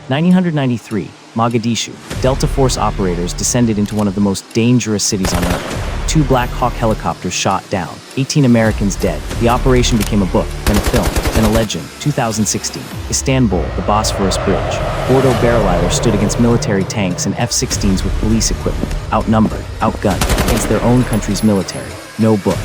1993, Mogadishu. Delta Force operators descended into one of the most dangerous cities on Earth. 2 Black Hawk helicopters shot down, 18 Americans dead. The operation became a book, then a film, then a legend. 2016, Istanbul, the Bosphorus Bridge. Bordo Bereliler stood against military tanks and F-16s with police equipment, outnumbered, outgunned, against their own country's military. No book.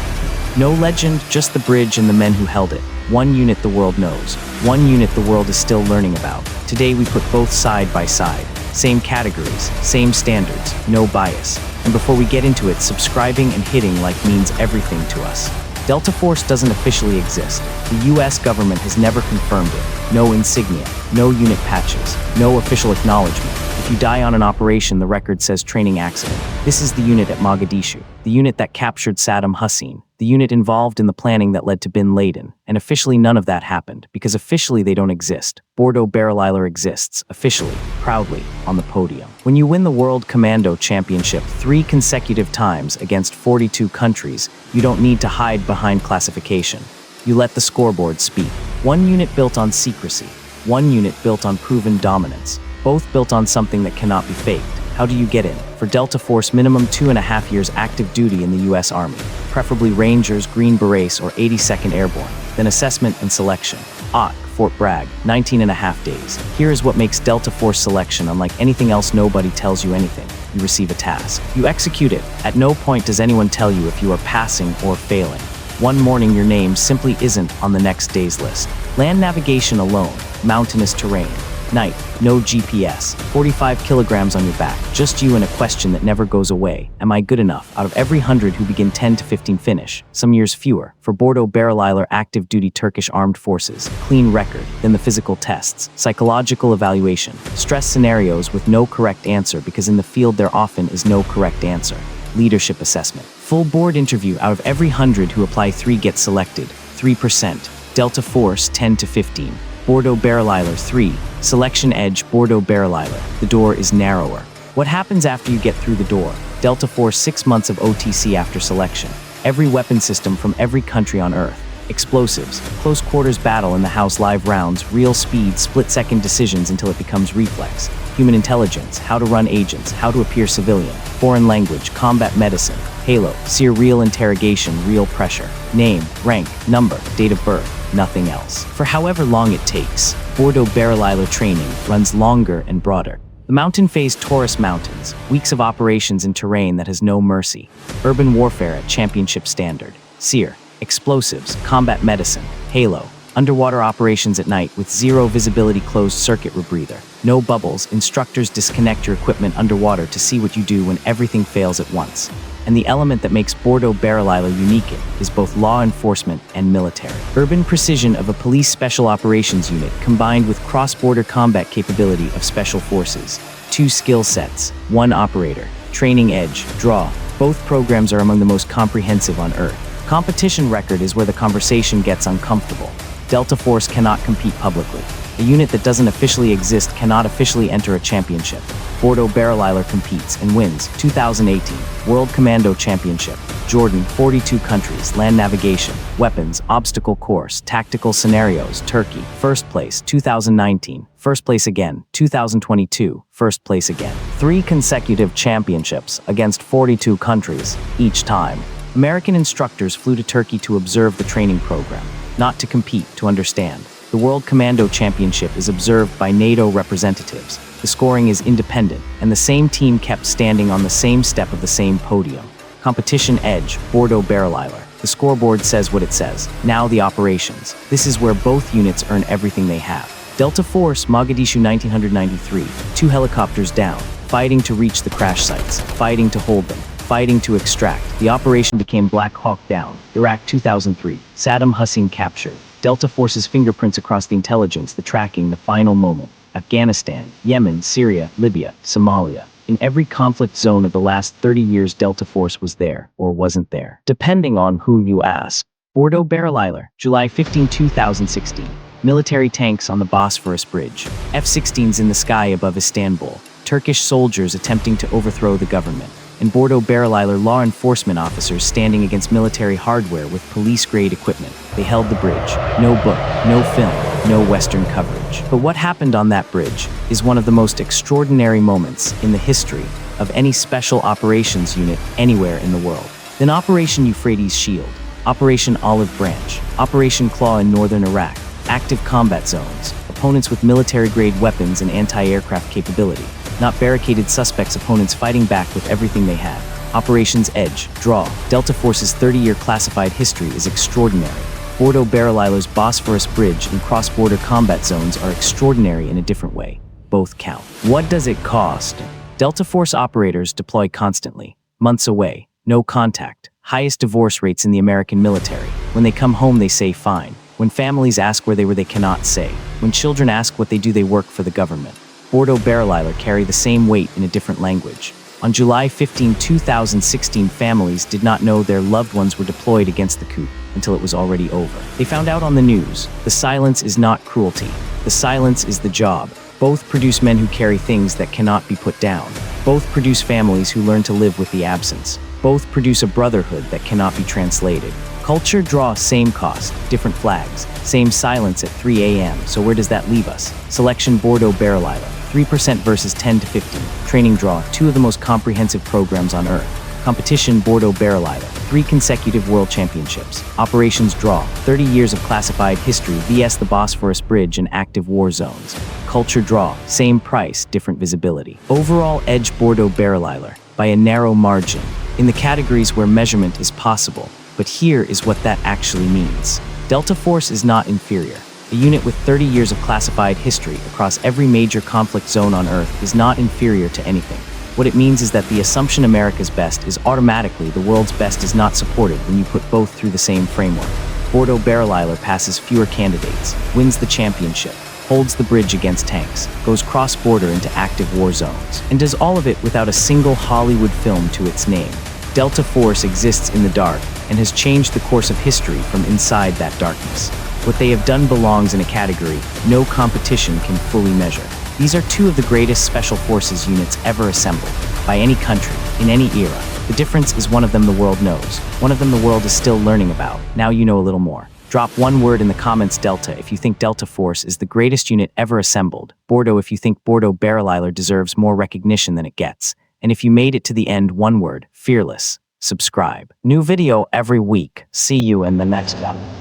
No legend, just the bridge and the men who held it. One unit the world knows. One unit the world is still learning about. Today we put both side by side. Same categories, same standards, no bias. And before we get into it, subscribing and hitting like means everything to us. Delta Force doesn't officially exist. The US government has never confirmed it. No insignia, no unit patches, no official acknowledgement. If you die on an operation, the record says training accident. This is the unit at Mogadishu, the unit that captured Saddam Hussein, the unit involved in the planning that led to Bin Laden. And officially none of that happened, because officially they don't exist. Bordo Bereliler exists, officially, proudly, on the podium. When you win the World Commando Championship 3 consecutive times against 42 countries, you don't need to hide behind classification. You let the scoreboard speak. One unit built on secrecy, one unit built on proven dominance, both built on something that cannot be faked. How do you get in? For Delta Force, minimum 2.5 years active duty in the US Army, preferably Rangers, Green Berets, or 82nd Airborne. Then assessment and selection. OC, Fort Bragg, 19.5 days. Here is what makes Delta Force selection unlike anything else. Nobody tells you anything. You receive a task. You execute it. At no point does anyone tell you if you are passing or failing. One morning your name simply isn't on the next day's list. Land navigation alone, mountainous terrain. Night, no GPS, 45 kilograms on your back, just you and a question that never goes away. Am I good enough? Out of every 100 who begin 10 to 15 finish, some years fewer. For Bordo Bereliler active duty Turkish armed forces, clean record, then the physical tests, psychological evaluation, stress scenarios with no correct answer because in the field there often is no correct answer. Leadership assessment. Full board interview. Out of every 100 who apply, 3 get selected, 3%. Delta Force 10 to 15. Bordo Bereliler 3. Selection edge. Bordo Bereliler. The door is narrower. What happens after you get through the door? Delta Force 6 months of OTC after selection. Every weapon system from every country on Earth. Explosives, close quarters battle in the house, live rounds, real speed, split-second decisions until it becomes reflex. Human intelligence, how to run agents, how to appear civilian. Foreign language, combat medicine. Halo, sear, real interrogation, real pressure. Name, rank, number, date of birth. Nothing else. For however long it takes, Bordo Bereliler training runs longer and broader. The mountain phase, Taurus Mountains, weeks of operations in terrain that has no mercy. Urban warfare at championship standard. Sear, explosives, combat medicine. Halo, underwater operations at night with zero visibility, closed circuit rebreather. No bubbles, instructors disconnect your equipment underwater to see what you do when everything fails at once. And the element that makes Bordo Bereliler unique is both law enforcement and military. Urban precision of a police special operations unit combined with cross-border combat capability of special forces. 2 skill sets, 1 operator, training edge, draw. Both programs are among the most comprehensive on Earth. Competition record is where the conversation gets uncomfortable. Delta Force cannot compete publicly. A unit that doesn't officially exist cannot officially enter a championship. Bordo Bereliler competes and wins. 2018 World Commando Championship. Jordan, 42 countries, land navigation, weapons, obstacle course, tactical scenarios. Turkey, first place. 2019, first place again. 2022, first place again. 3 consecutive championships against 42 countries, each time. American instructors flew to Turkey to observe the training program, not to compete, to understand. The World Commando Championship is observed by NATO representatives. The scoring is independent, and the same team kept standing on the same step of the same podium. Competition edge, Bordo Bereliler. The scoreboard says what it says. Now the operations. This is where both units earn everything they have. Delta Force, Mogadishu 1993. 2 helicopters down, fighting to reach the crash sites, fighting to hold them, fighting to extract. The operation became Black Hawk down. Iraq 2003. Saddam Hussein captured. Delta Force's fingerprints across the intelligence, the tracking, the final moment. Afghanistan, Yemen, Syria, Libya, Somalia. In every conflict zone of the last 30 years, Delta Force was there, or wasn't there, depending on who you ask. Bordo Bereliler, July 15, 2016. Military tanks on the Bosphorus Bridge. F-16s in the sky above Istanbul. Turkish soldiers attempting to overthrow the government. and Bordo Bereliler law enforcement officers standing against military hardware with police-grade equipment. They held the bridge. No book, no film, no Western coverage. But what happened on that bridge is one of the most extraordinary moments in the history of any special operations unit anywhere in the world. Then Operation Euphrates Shield, Operation Olive Branch, Operation Claw in northern Iraq, active combat zones, opponents with military-grade weapons and anti-aircraft capability, not barricaded suspects, opponents fighting back with everything they had. Operations Edge, Draw. Delta Force's 30-year classified history is extraordinary. Bordo Bereliler's Bosphorus Bridge and cross-border combat zones are extraordinary in a different way. Both count. What does it cost? Delta Force operators deploy constantly, months away, no contact, highest divorce rates in the American military. When they come home, they say fine. When families ask where they were, they cannot say. When children ask what they do, they work for the government. Bordo Bereliler carry the same weight in a different language. On July 15, 2016, families did not know their loved ones were deployed against the coup until it was already over. They found out on the news. The silence is not cruelty. The silence is the job. Both produce men who carry things that cannot be put down. Both produce families who learn to live with the absence. Both produce a brotherhood that cannot be translated. Culture Draw, same cost, different flags, same silence at 3 a.m. So where does that leave us? Selection Bordo Bereliler, 3% versus 10 to 15. Training Draw, two of the most comprehensive programs on Earth. Competition Bordo Bereliler, 3 consecutive world championships. Operations Draw, 30 years of classified history vs the Bosphorus Bridge and active war zones. Culture Draw, same price, different visibility. Overall edge Bordo Bereliler, by a narrow margin, in the categories where measurement is possible. But here is what that actually means. Delta Force is not inferior. A unit with 30 years of classified history across every major conflict zone on Earth is not inferior to anything. What it means is that the assumption America's best is automatically the world's best is not supported when you put both through the same framework. Bordo Bereliler passes fewer candidates, wins the championship, holds the bridge against tanks, goes cross-border into active war zones, and does all of it without a single Hollywood film to its name. Delta Force exists in the dark and has changed the course of history from inside that darkness. What they have done belongs in a category no competition can fully measure. These are two of the greatest special forces units ever assembled, by any country, in any era. The difference is one of them the world knows, one of them the world is still learning about. Now you know a little more. Drop one word in the comments Delta if you think Delta Force is the greatest unit ever assembled, Bordo if you think Bordo Bereliler deserves more recognition than it gets, and if you made it to the end, one word, fearless. Subscribe. New video every week. See you in the next one.